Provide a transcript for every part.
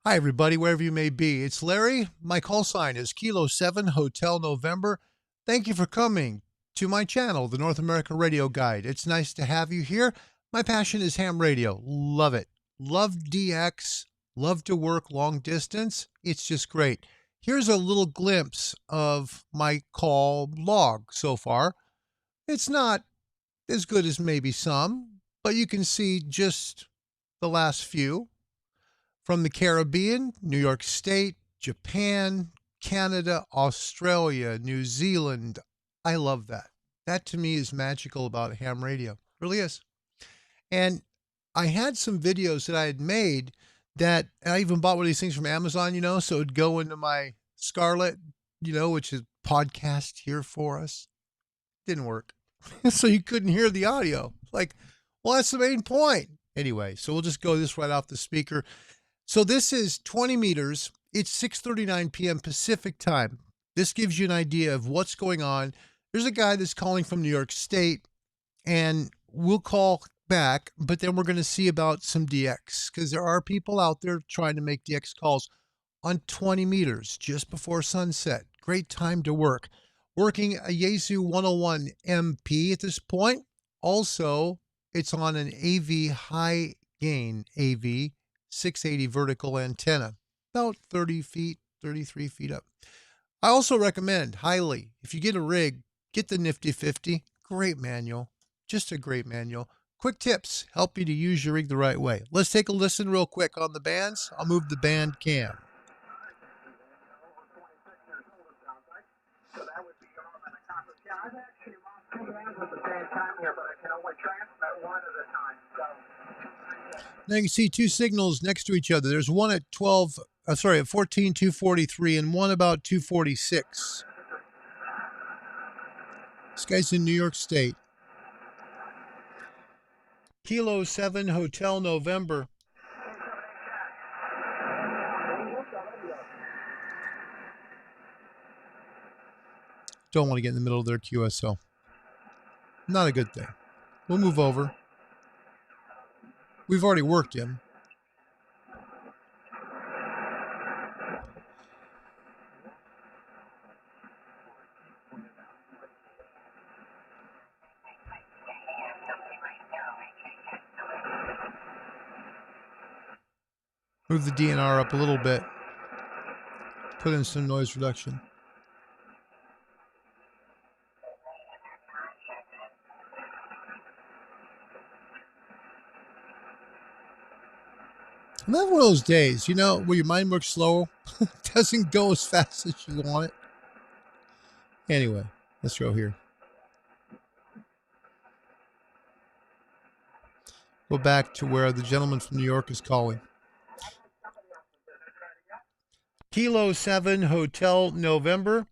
Hi, everybody, wherever you may be. It's Larry. My call sign is Kilo 7 Hotel November. Thank you for coming to my channel, the North America Radio Guide. It's nice to have you here. My passion is ham radio. Love it. Love DX. Love to work long distance. It's just great. Here's a little glimpse of my call log so far. It's not as good as maybe some, but you can see just the last few. From the Caribbean, New York State, Japan, Canada, Australia, New Zealand. I love that. That to me is magical about ham radio. It really is. And I had some videos that I had made that I even bought one of these things from Amazon, so it'd go into my Scarlett, which is podcast here for us. Didn't work. So you couldn't hear the audio. Like, well, that's the main point. Anyway, so we'll just go this right off the speaker. So this is 20 meters. It's 6:39 p.m. Pacific time. This gives you an idea of what's going on. There's a guy that's calling from New York State, and we'll call back, but then we're going to see about some DX, because there are people out there trying to make DX calls on 20 meters just before sunset. Great time to work. Working a Yaesu 101 MP at this point. Also, it's on an HyGain AV-680 vertical antenna, about 30 feet, 33 feet up. I also recommend highly, if you get a rig, get the Nifty 50. Great manual, just a great manual. Quick tips help you to use your rig the right way. Let's take a listen real quick on the bands. I'll move the band cam. Now you can see two signals next to each other. There's one at 14,243 and one about 246. This guy's in New York State. Kilo 7 Hotel November. Don't want to get in the middle of their QSO. Not a good thing. We'll move over. We've already worked him. Move the DNR up a little bit. Put in some noise reduction. I'm having one of those days, where your mind works slow. It doesn't go as fast as you want it. Anyway, let's go here. Go back to where the gentleman from New York is calling. Kilo 7 Hotel November.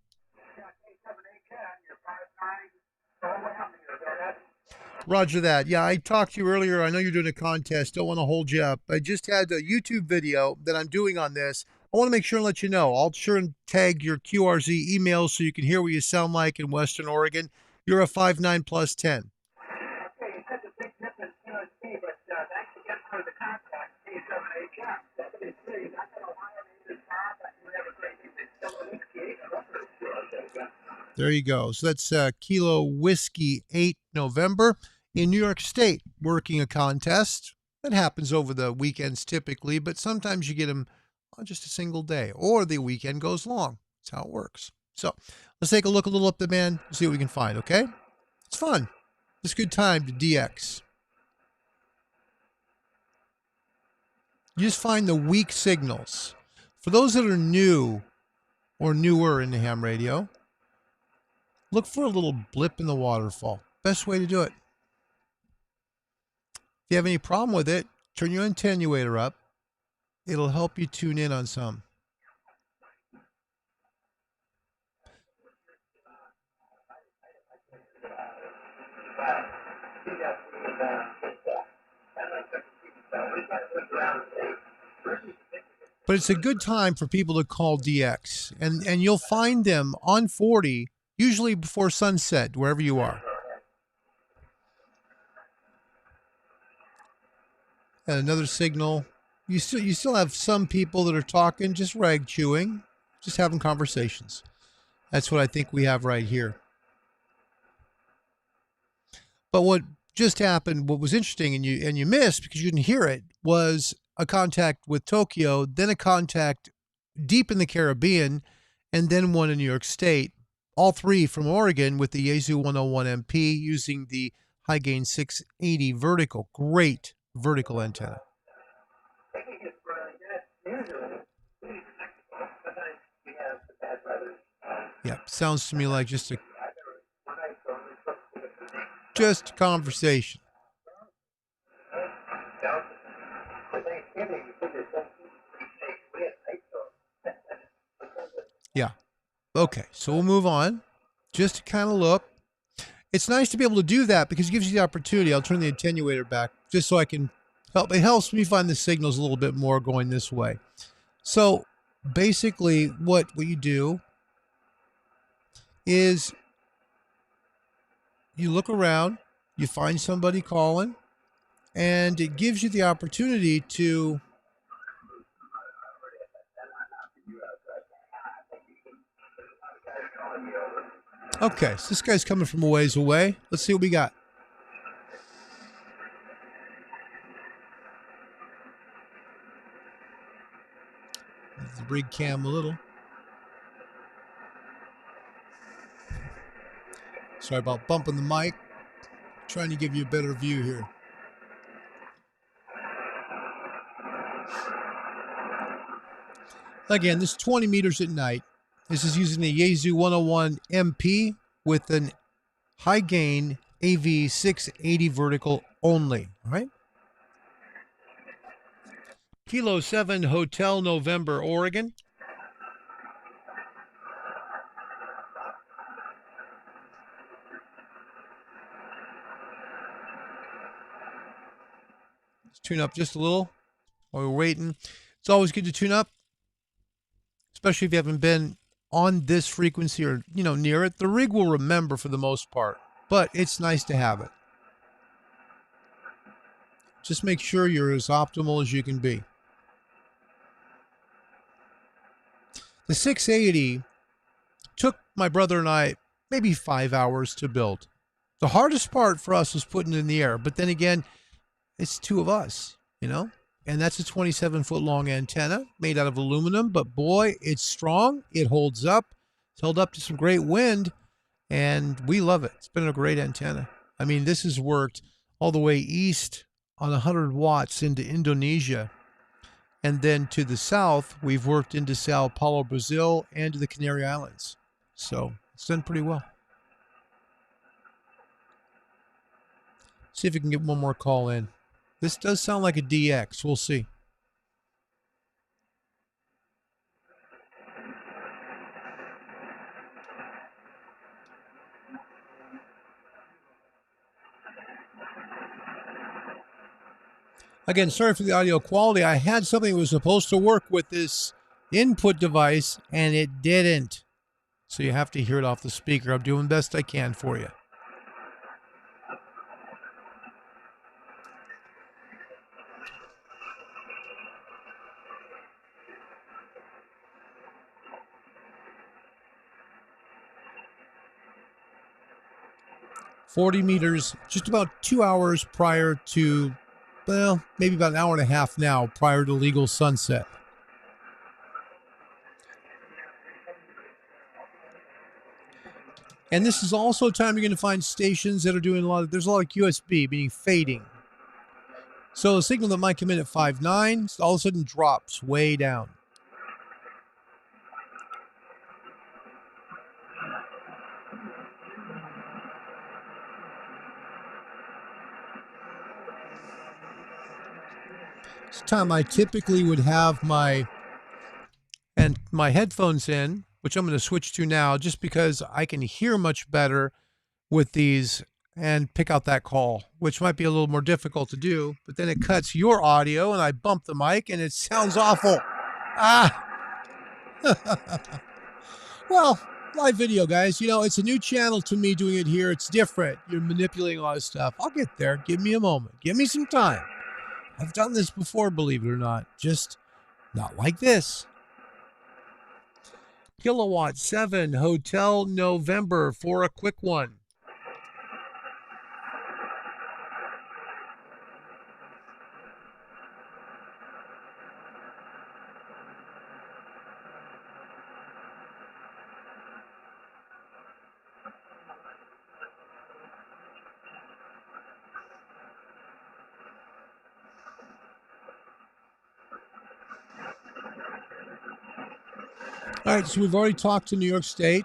Roger that. Yeah, I talked to you earlier. I know you're doing a contest. Don't want to hold you up. I just had a YouTube video that I'm doing on this. I want to make sure and let you know. I'll sure and tag your QRZ email so you can hear what you sound like in Western Oregon. You're a 5'9 plus 10. There you go. So that's Kilo Whiskey 8 November in New York State, working a contest. That happens over the weekends typically, but sometimes you get them on just a single day, or the weekend goes long. That's how it works. So let's take a look a little up the band, see what we can find, okay? It's fun. It's a good time to DX. You just find the weak signals. For those that are new or newer in the ham radio, look for a little blip in the waterfall. Best way to do it. If you have any problem with it, turn your attenuator up. It'll help you tune in on some. But it's a good time for people to call DX. And you'll find them on 40, usually before sunset, wherever you are. And another signal you still have some people that are talking, just rag chewing, just having conversations. That's what I think we have right here. But what just happened, what was interesting, and you missed because you didn't hear it, was a contact with Tokyo, then a contact deep in the Caribbean, and then one in New York State. All three from Oregon with the Yaesu 101 MP using the HyGain 680 vertical. Great vertical antenna. Yeah, sounds to me like just a conversation. Yeah. Okay, so we'll move on. Just to kind of look. It's nice to be able to do that because it gives you the opportunity. I'll turn the attenuator back just so I can help. It helps me find the signals a little bit more going this way. So basically what you do is you look around, you find somebody calling, and it gives you the opportunity to okay, so this guy's coming from a ways away. Let's see what we got. The rig cam a little. Sorry about bumping the mic. Trying to give you a better view here. Again, this is 20 meters at night. This is using the Yaesu 101 MP with an HyGain AV-680 vertical only. All right. Kilo 7 Hotel November, Oregon. Let's tune up just a little while we're waiting. It's always good to tune up, especially if you haven't been on this frequency or, near it. The rig will remember for the most part, but it's nice to have it. Just make sure you're as optimal as you can be. The 680 took my brother and I maybe 5 hours to build. The hardest part for us was putting it in the air, but then again, it's two of us, and that's a 27-foot long antenna made out of aluminum, but boy, it's strong. It holds up. It's held up to some great wind, and we love it. It's been a great antenna. I mean, this has worked all the way east on 100 watts into Indonesia. And then to the south, we've worked into Sao Paulo, Brazil, and to the Canary Islands. So it's done pretty well. See if we can get one more call in. This does sound like a DX. We'll see. Again, sorry for the audio quality. I had something that was supposed to work with this input device, and it didn't. So you have to hear it off the speaker. I'm doing the best I can for you. $40 meters, just about 2 hours prior to, well, maybe about an hour and a half now prior to legal sunset. And this is also a time you're going to find stations that are doing there's a lot of QSB, meaning fading. So a signal that might come in at 5.9 all of a sudden drops way down. This time I typically would have my headphones in, which I'm going to switch to now just because I can hear much better with these and pick out that call, which might be a little more difficult to do, but then it cuts your audio and I bump the mic and it sounds awful. Well, live video, guys. It's a new channel to me doing it here. It's different. You're manipulating a lot of stuff. I'll get there. Give me a moment. Give me some time. I've done this before, believe it or not. Just not like this. Kilowatt 7 Hotel November for a quick one. All right, so we've already talked to New York State.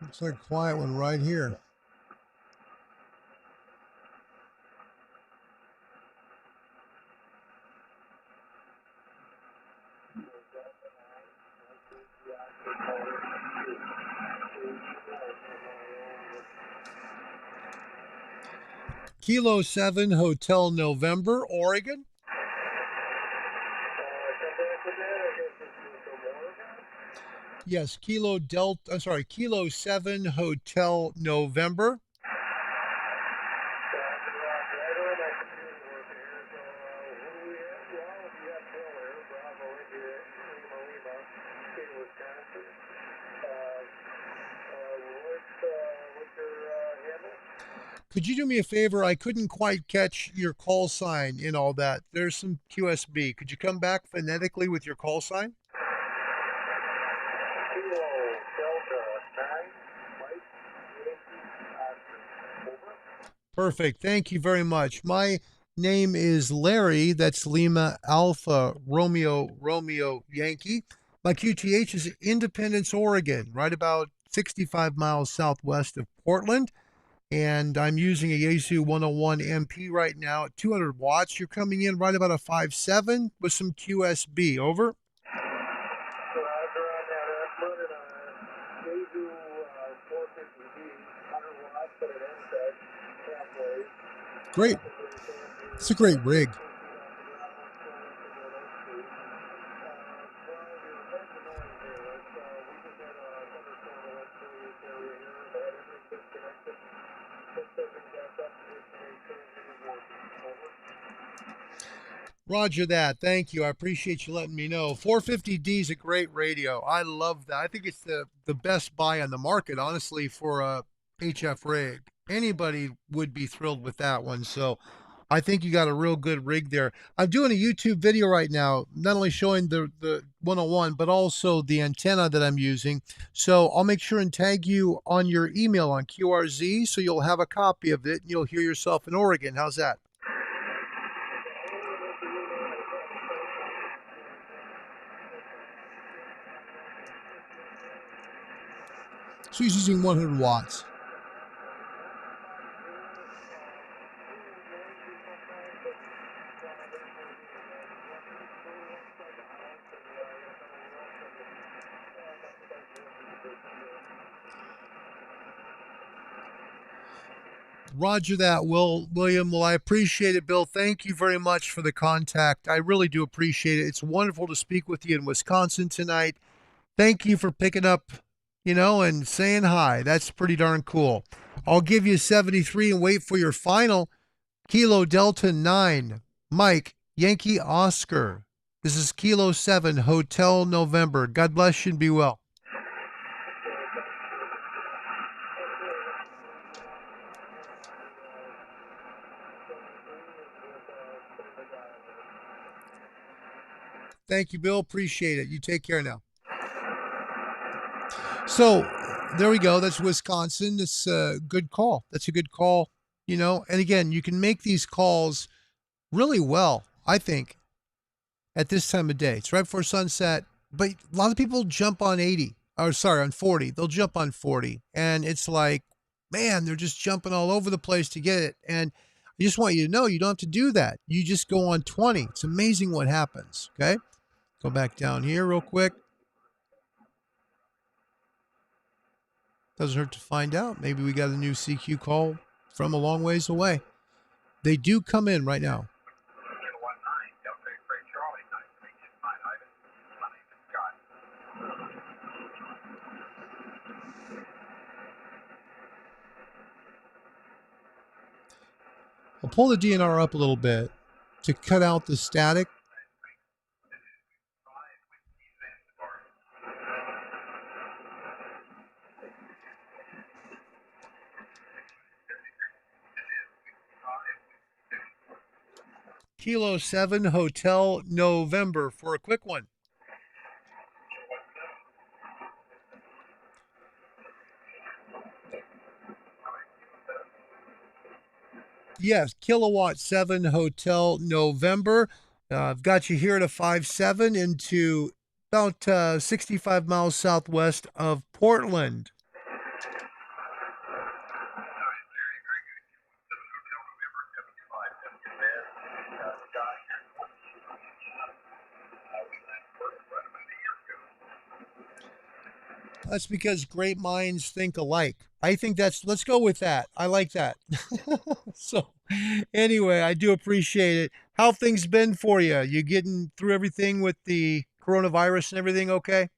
Looks like a quiet one right here. Kilo 7 Hotel November, Oregon. Yes, Kilo 7 Hotel November. Could you do me a favor? I couldn't quite catch your call sign in all that. There's some QSB. Could you come back phonetically with your call sign? Perfect. Thank you very much. My name is Larry. That's Lima Alpha Romeo Yankee. My QTH is Independence, Oregon, right about 65 miles southwest of Portland. And I'm using a Yaesu 101 MP right now at 200 watts. You're coming in right about a 5.7 with some QSB. Over. Great. It's a great rig. Roger that. Thank you. I appreciate you letting me know. 450D is a great radio. I love that. I think it's the best buy on the market, honestly, for a HF rig. Anybody would be thrilled with that one. So I think you got a real good rig there. I'm doing a YouTube video right now, not only showing the 101, but also the antenna that I'm using. So I'll make sure and tag you on your email on QRZ so you'll have a copy of it and you'll hear yourself in Oregon. How's that? So he's using 100 watts. Roger that, William. Well, I appreciate it, Bill. Thank you very much for the contact. I really do appreciate it. It's wonderful to speak with you in Wisconsin tonight. Thank you for picking up, and saying hi. That's pretty darn cool. I'll give you 73 and wait for your final. Kilo Delta 9, Mike, Yankee Oscar. This is Kilo 7, Hotel November. God bless you and be well. Thank you, Bill. Appreciate it. You take care now. So there we go. That's Wisconsin. It's a good call. That's a good call, And again, you can make these calls really well, I think, at this time of day. It's right before sunset, but a lot of people jump on 80. Or sorry, on 40. They'll jump on 40. And it's like, man, they're just jumping all over the place to get it. And I just want you to know you don't have to do that. You just go on 20. It's amazing what happens. Okay. Go back down here real quick. Doesn't hurt to find out. Maybe we got a new CQ call from a long ways away. They do come in right now. I'll pull the DNR up a little bit to cut out the static. Kilo 7 Hotel November for a quick one. Yes, Kilowatt 7 Hotel November. I've got you here at a 5.7 into about 65 miles southwest of Portland. That's because great minds think alike. I think let's go with that. I like that. So anyway, I do appreciate it. How have things been for you? You getting through everything with the coronavirus and everything okay?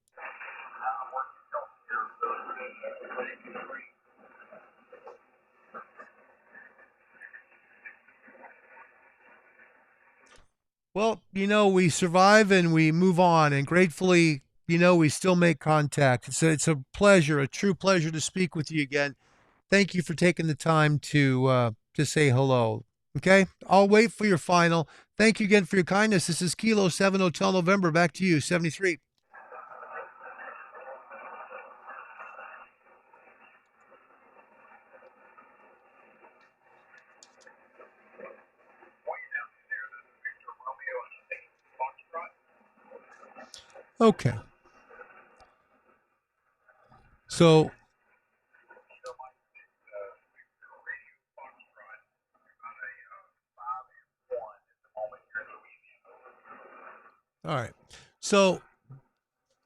Well, we survive and we move on, and gratefully, we still make contact. It's a pleasure, a true pleasure to speak with you again. Thank you for taking the time to say hello. Okay, I'll wait for your final. Thank you again for your kindness. This is Kilo 7 Hotel November. Back to you, 73. Okay. So all right. So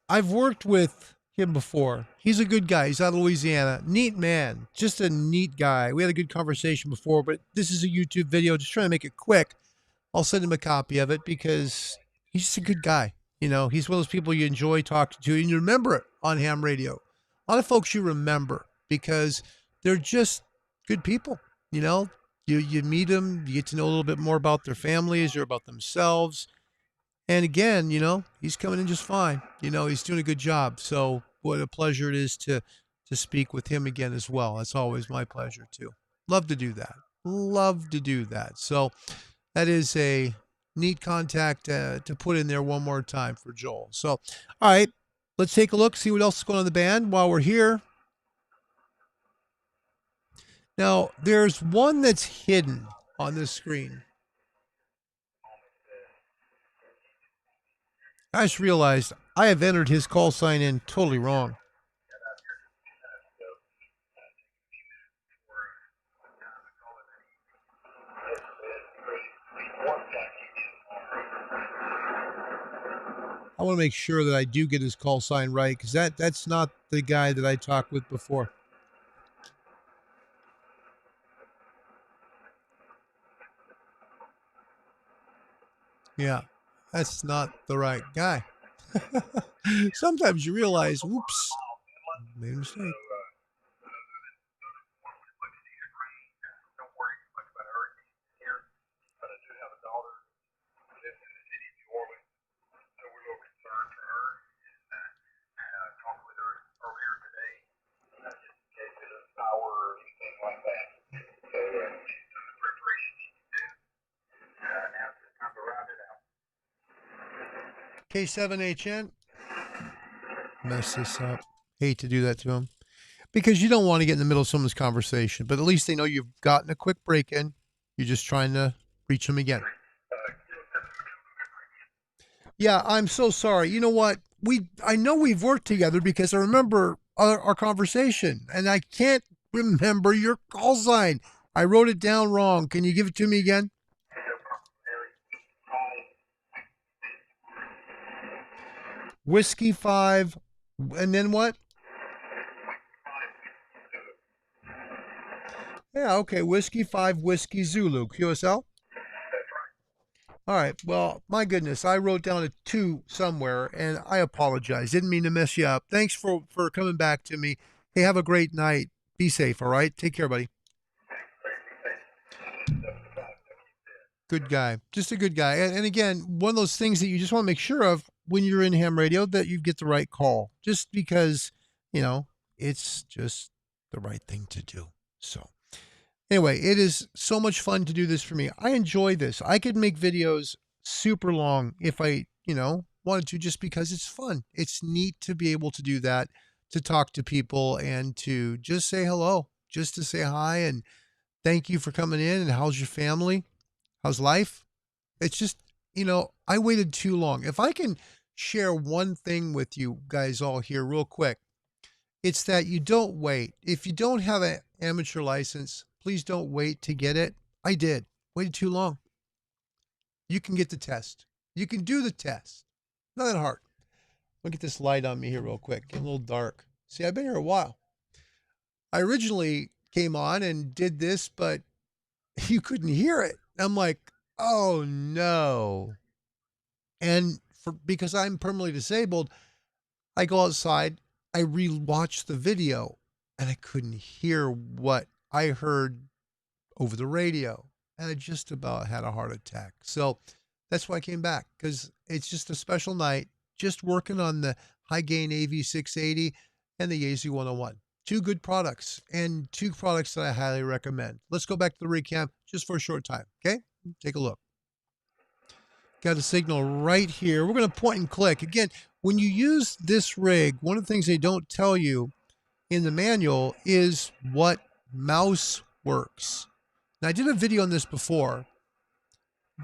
I've worked with him before. He's a good guy. He's out of Louisiana. Neat man. Just a neat guy. We had a good conversation before, but this is a YouTube video. Just trying to make it quick. I'll send him a copy of it because he's just a good guy. He's one of those people you enjoy talking to, and you remember it on ham radio. A lot of folks you remember because they're just good people. You meet them, you get to know a little bit more about their families or about themselves. And again, he's coming in just fine. He's doing a good job. So what a pleasure it is to speak with him again as well. That's always my pleasure too. Love to do that. Love to do that. So that is a neat contact to put in there one more time for Joel. So, all right, let's take a look, see what else is going on in the band while we're here. Now, there's one that's hidden on this screen. I just realized I have entered his call sign in totally wrong. I want to make sure that I do get his call sign right because that's not the guy that I talked with before. Yeah, that's not the right guy. Sometimes you realize, whoops, made a mistake. K7HN, mess this up. Hate to do that to him because you don't want to get in the middle of someone's conversation, but at least they know you've gotten a quick break in. You're just trying to reach them again. Yeah, I'm so sorry. You know what? I know we've worked together because I remember our conversation, and I can't remember your call sign. I wrote it down wrong. Can you give it to me again? Whiskey 5, and then what? Yeah, okay. Whiskey 5, Whiskey Zulu, QSL? All right. Well, my goodness, I wrote down a 2 somewhere, and I apologize. Didn't mean to mess you up. Thanks for coming back to me. Hey, have a great night. Be safe, all right? Take care, buddy. Good guy. Just a good guy. And again, one of those things that you just want to make sure of when you're in ham radio that you get the right call, just because, you know, it's just the right thing to do. So, anyway, it is so much fun to do this for me. I enjoy this. I could make videos super long if I, wanted to, just because it's fun. It's neat to be able to do that, to talk to people and to just say hello, just to say hi and thank you for coming in. And how's your family? How's life? It's just, I waited too long. If I can share one thing with you guys all here real quick, it's that you don't wait. If you don't have an amateur license, please don't wait to get it. I did. Waited too long. You can get the test. You can do the test. Not that hard. Look at this light on me here real quick. Getting a little dark. See, I've been here a while. I originally came on and did this, but you couldn't hear it. I'm like, oh no. And because I'm permanently disabled, I go outside, I rewatch the video, and I couldn't hear what I heard over the radio. And I just about had a heart attack. So that's why I came back, because it's just a special night, just working on the HyGain AV-680 and the Yaesu 101. Two good products, and two products that I highly recommend. Let's go back to the recap just for a short time, okay? Take a look. Got a signal right here. We're going to point and click. Again, when you use this rig, one of the things they don't tell you in the manual is what mouse works. Now, I did a video on this before.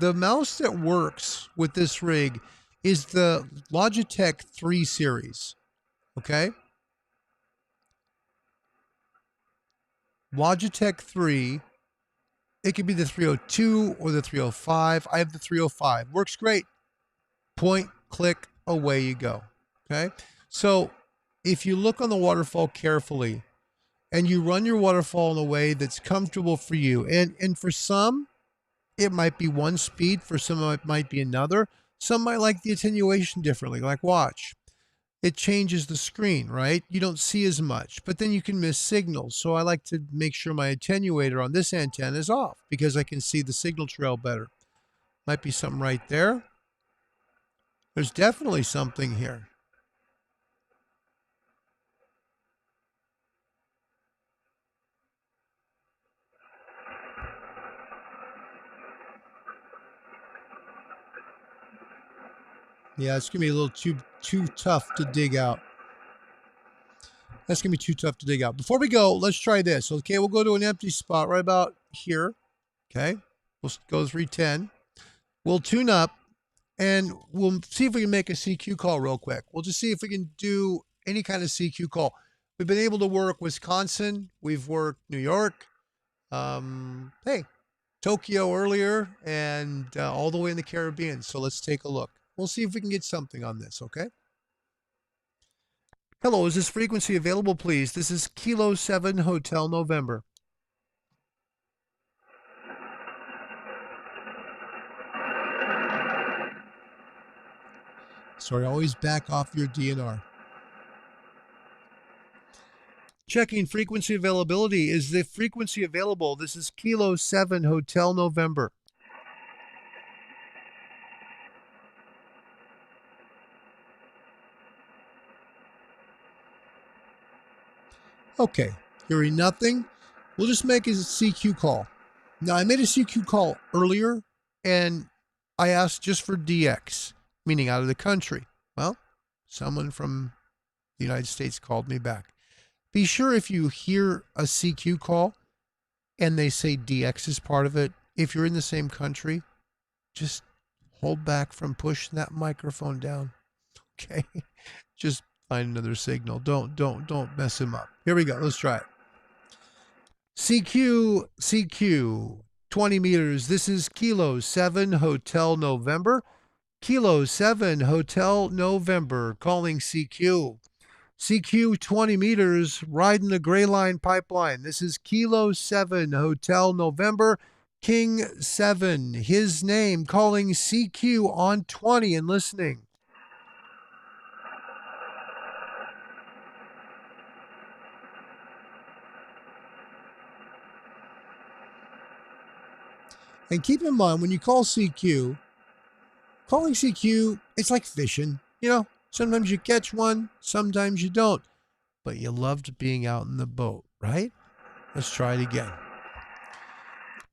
The mouse that works with this rig is the Logitech 3 series, okay? Logitech 3. It could be the 302 or the 305. I have the 305. Works great. Point, click, away you go. Okay. So if you look on the waterfall carefully and you run your waterfall in a way that's comfortable for you, and for some, it might be one speed. For some, it might be another. Some might like the attenuation differently. Like watch. It changes the screen, right? You don't see as much, but then you can miss signals. So I like to make sure my attenuator on this antenna is off because I can see the signal trail better. Might be something right there. There's definitely something here. Yeah, it's gonna be a little too tough to dig out. That's gonna be too tough to dig out. Before we go, let's try this. Okay, we'll go to an empty spot right about here. Okay, we'll go 310. We'll tune up and we'll see if we can make a CQ call real quick. We'll just see if we can do any kind of CQ call. We've been able to work Wisconsin. We've worked New York. Hey, Tokyo earlier, and all the way in the Caribbean. So let's take a look. We'll see if we can get something on this, okay? Hello, is this frequency available, please? This is Kilo 7 Hotel November. Sorry, always back off your DNR. Checking frequency availability. Is the frequency available? This is Kilo 7 Hotel November. Okay, hearing nothing. We'll just make a CQ call. Now, I made a CQ call earlier, and I asked just for DX, meaning out of the country. Well, someone from the United States called me back. Be sure if you hear a CQ call and they say DX is part of it, if you're in the same country, just hold back from pushing that microphone down. Okay? Just find another signal. Don't mess him up. Here we go. Let's try it. CQ, 20 meters. This is Kilo 7 Hotel November. Kilo 7 Hotel November, calling CQ. CQ 20 meters, riding the Grayline pipeline. This is Kilo 7 Hotel November, King 7, his name, calling CQ on 20 and listening. And keep in mind, when you call CQ, calling CQ, it's like fishing. You know, sometimes you catch one, sometimes you don't. But you loved being out in the boat, right? Let's try it again.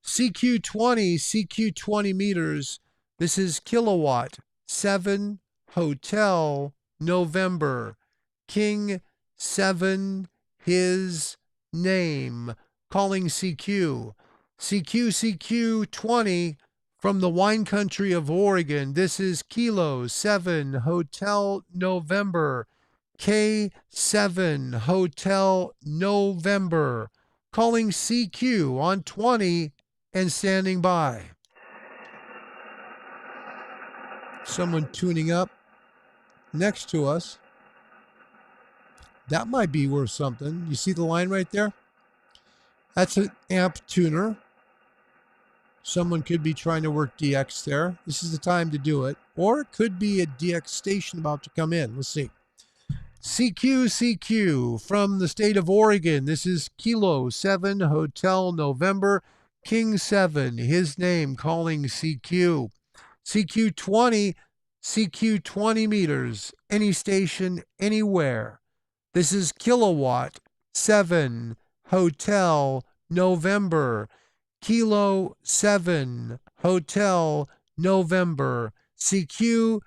CQ 20 meters. This is kilowatt 7 Hotel November. King 7 his name. Calling CQ. CQ 20 from the wine country of Oregon. This is Kilo 7 Hotel November. K7 Hotel November. Calling CQ on 20 and standing by. Someone tuning up next to us. That might be worth something. You see the line right there? That's an amp tuner. Someone could be trying to work DX there. This is the time to do it. Or it could be a DX station about to come in. Let's see. CQ from the state of Oregon. This is Kilo 7 Hotel November. King 7, his name, calling CQ. CQ 20 meters. Any station, anywhere. This is kilowatt 7 Hotel November. Kilo 7 Hotel November. CQ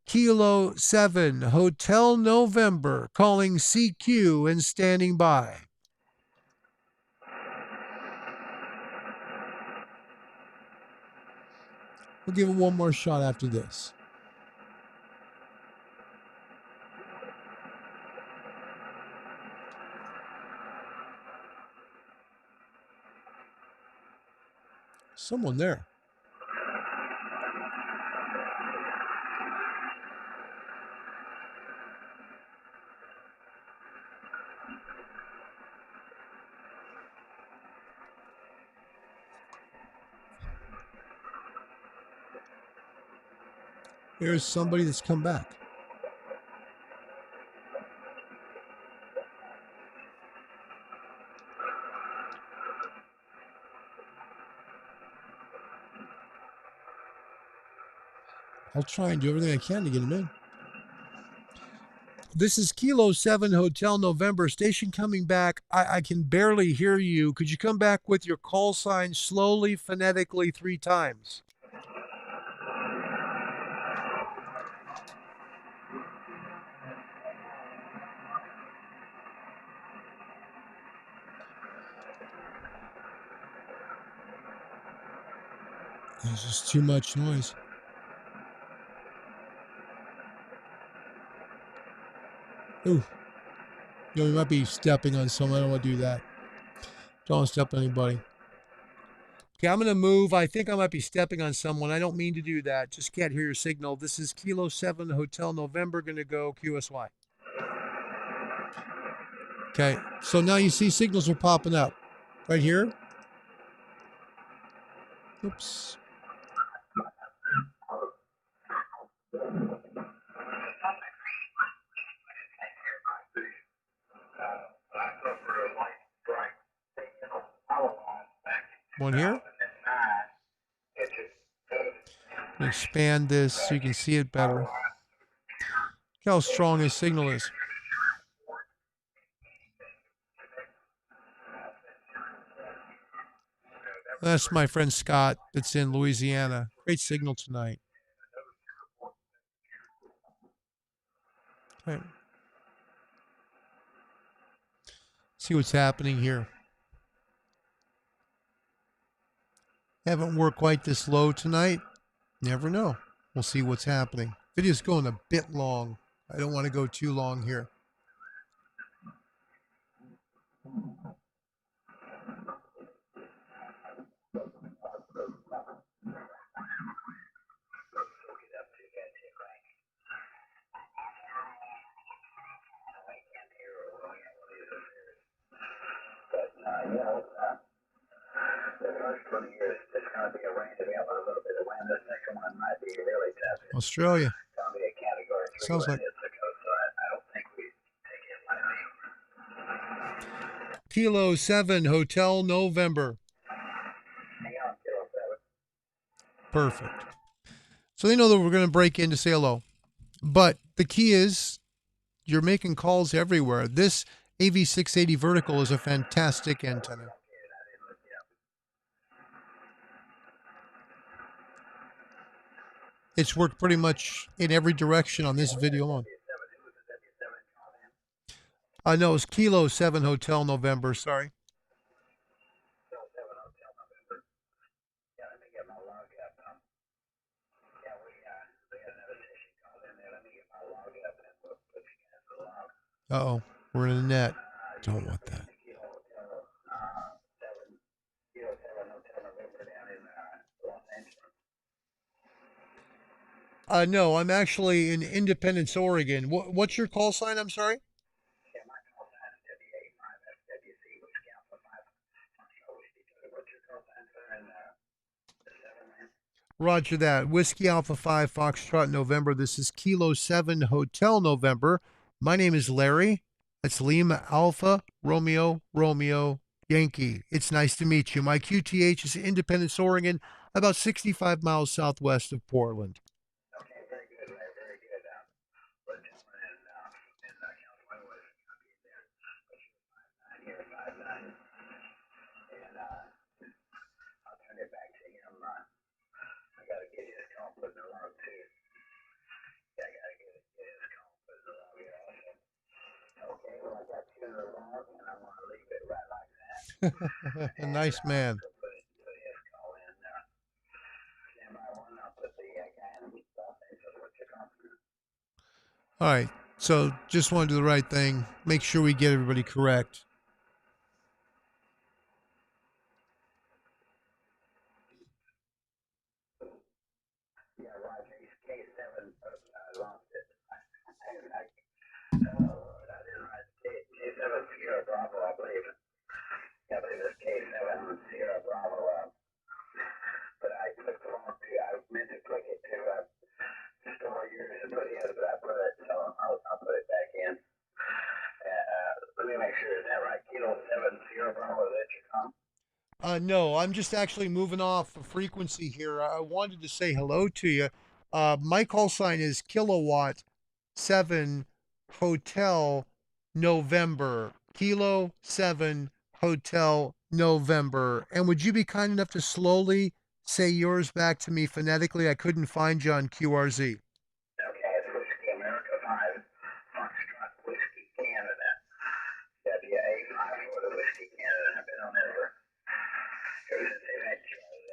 Kilo 7 Hotel November, calling CQ and standing by. We'll give it one more shot after this. Someone there. There's somebody that's come back. I'll try and do everything I can to get him in. This is Kilo 7 Hotel November. Station coming back. I can barely hear you. Could you come back with your call sign slowly, phonetically 3 times? There's just too much noise. Ooh. You know, we might be stepping on someone. I don't want to do that. Don't want to step on anybody. Okay, I'm going to move. I think I might be stepping on someone. I don't mean to do that. Just can't hear your signal. This is Kilo 7 Hotel November. Going to go QSY. Okay, so now you see signals are popping up. Right here. Oops. One here. Expand this so you can see it better. Look how strong his signal is. That's my friend Scott that's in Louisiana. Great signal tonight. Okay. See what's happening here. Haven't worked quite this low tonight. Never know. We'll see what's happening. Video's going a bit long. I don't want to go too long here. Australia. Sounds like Kilo 7 Hotel November. Perfect. So they know that we're going to break in to say hello. But the key is you're making calls everywhere. This AV-680 vertical is a fantastic antenna. It's worked pretty much in every direction on this video alone. No, it's Kilo 7 Hotel November, sorry. Uh-oh, we're in the net. Don't want that. No, I'm actually in Independence, Oregon. What's your call sign? I'm sorry? Roger that. Whiskey Alpha 5 Foxtrot November. This is Kilo 7 Hotel November. My name is Larry. That's Lima Alpha Romeo Romeo Yankee. It's nice to meet you. My QTH is Independence, Oregon, about 65 miles southwest of Portland. A nice man. All right. So just want to do the right thing. Make sure we get everybody correct. No, I'm just actually moving off a frequency here. I wanted to say hello to you. My call sign is Kilowatt 7 Hotel November. Kilo 7 Hotel November. And would you be kind enough to slowly say yours back to me phonetically? I couldn't find you on QRZ.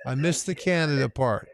I missed the Canada part.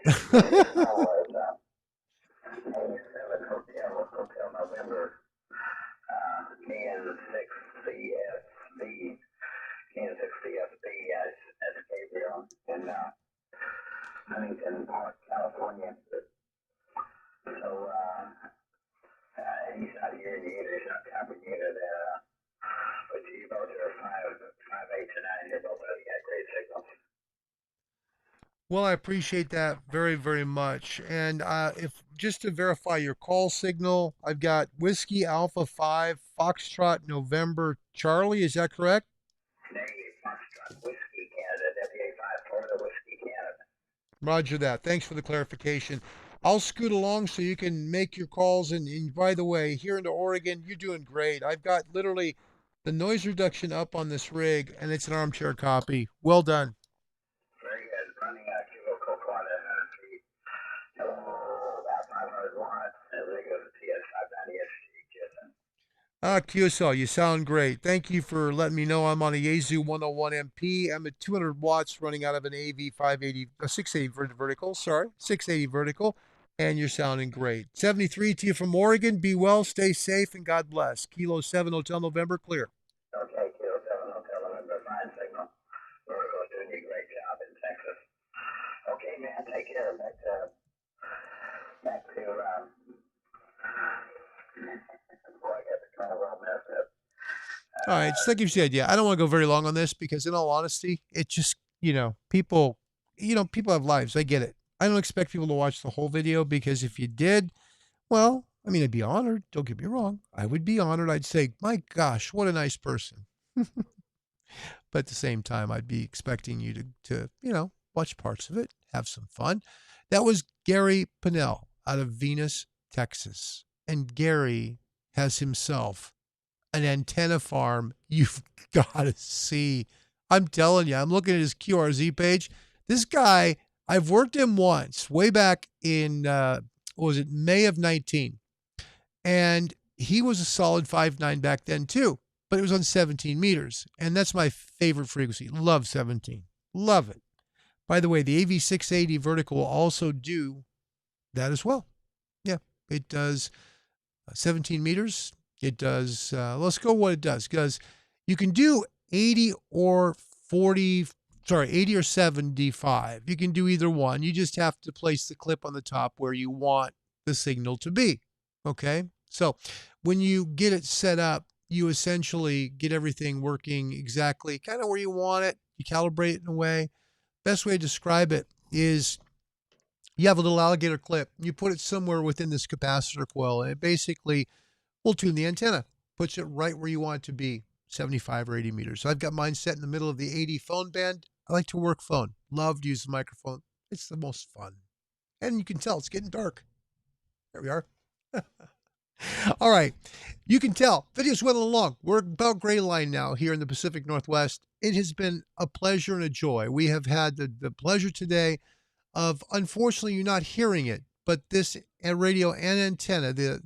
Well, I appreciate that very, very much. And if just to verify your call signal, I've got Whiskey Alpha 5 Foxtrot November Charlie. Is that correct? Roger that. Thanks for the clarification. I'll scoot along so you can make your calls. And by the way, here into Oregon, you're doing great. I've got literally the noise reduction up on this rig, and it's an armchair copy. Well done. QSL, you sound great. Thank you for letting me know I'm on a Yaesu 101 MP. I'm at 200 watts running out of an AV-580, 680 vertical, sorry, 680 vertical, and you're sounding great. 73 to you from Oregon. Be well, stay safe, and God bless. Kilo 7 Hotel November, clear. Okay, Kilo 7 Hotel November, fine signal. Vertical doing a great job in Texas. Okay, man, take care. Back to all right, so that gives you the idea. I don't want to go very long on this because, in all honesty, it just, people have lives. I get it. I don't expect people to watch the whole video because if you did, well, I mean, I'd be honored. Don't get me wrong. I would be honored. I'd say, my gosh, what a nice person. But at the same time, I'd be expecting you to watch parts of it, have some fun. That was Gary Pinnell out of Venus, Texas. And Gary has himself an antenna farm you've got to see. I'm telling you, I'm looking at his QRZ page. This guy, I've worked him once, way back in, May of 19. And he was a solid 5.9 back then too, but it was on 17 meters. And that's my favorite frequency. Love 17. Love it. By the way, the AV-680 vertical will also do that as well. Yeah, it does 17 meters. It does, let's go what it does, because you can do 80 or 75. You can do either one. You just have to place the clip on the top where you want the signal to be. Okay? So when you get it set up, you essentially get everything working exactly kind of where you want it. You calibrate it in a way. Best way to describe it is you have a little alligator clip. You put it somewhere within this capacitor coil, and it basically will tune the antenna. Puts it right where you want it to be, 75 or 80 meters. So I've got mine set in the middle of the 80 phone band. I like to work phone. Love to use the microphone. It's the most fun. And you can tell it's getting dark. There we are. All right. You can tell. Video's went along. We're about Grayline now here in the Pacific Northwest. It has been a pleasure and a joy. We have had the pleasure today of, unfortunately, you're not hearing it, but this radio and antenna, the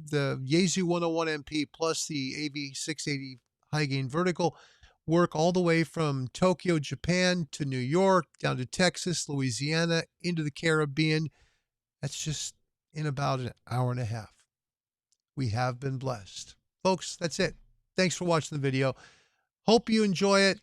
Yaesu 101 MP plus the AV-680 HyGain vertical, work all the way from Tokyo, Japan to New York, down to Texas, Louisiana, into the Caribbean. That's just in about an hour and a half. We have been blessed. Folks, that's it. Thanks for watching the video. Hope you enjoy it.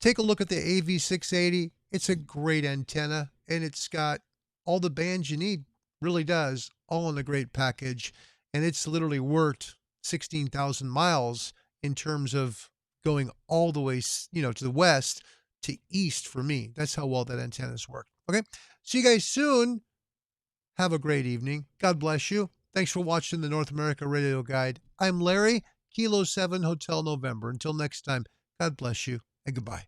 Take a look at the AV-680. It's a great antenna, and it's got all the bands you need. Really does, all in a great package. And it's literally worked 16,000 miles in terms of going all the way, to the west to east for me. That's how well that antenna's worked. Okay. See you guys soon. Have a great evening. God bless you. Thanks for watching the North America Radio Guide. I'm Larry, Kilo 7 Hotel November. Until next time, God bless you and goodbye.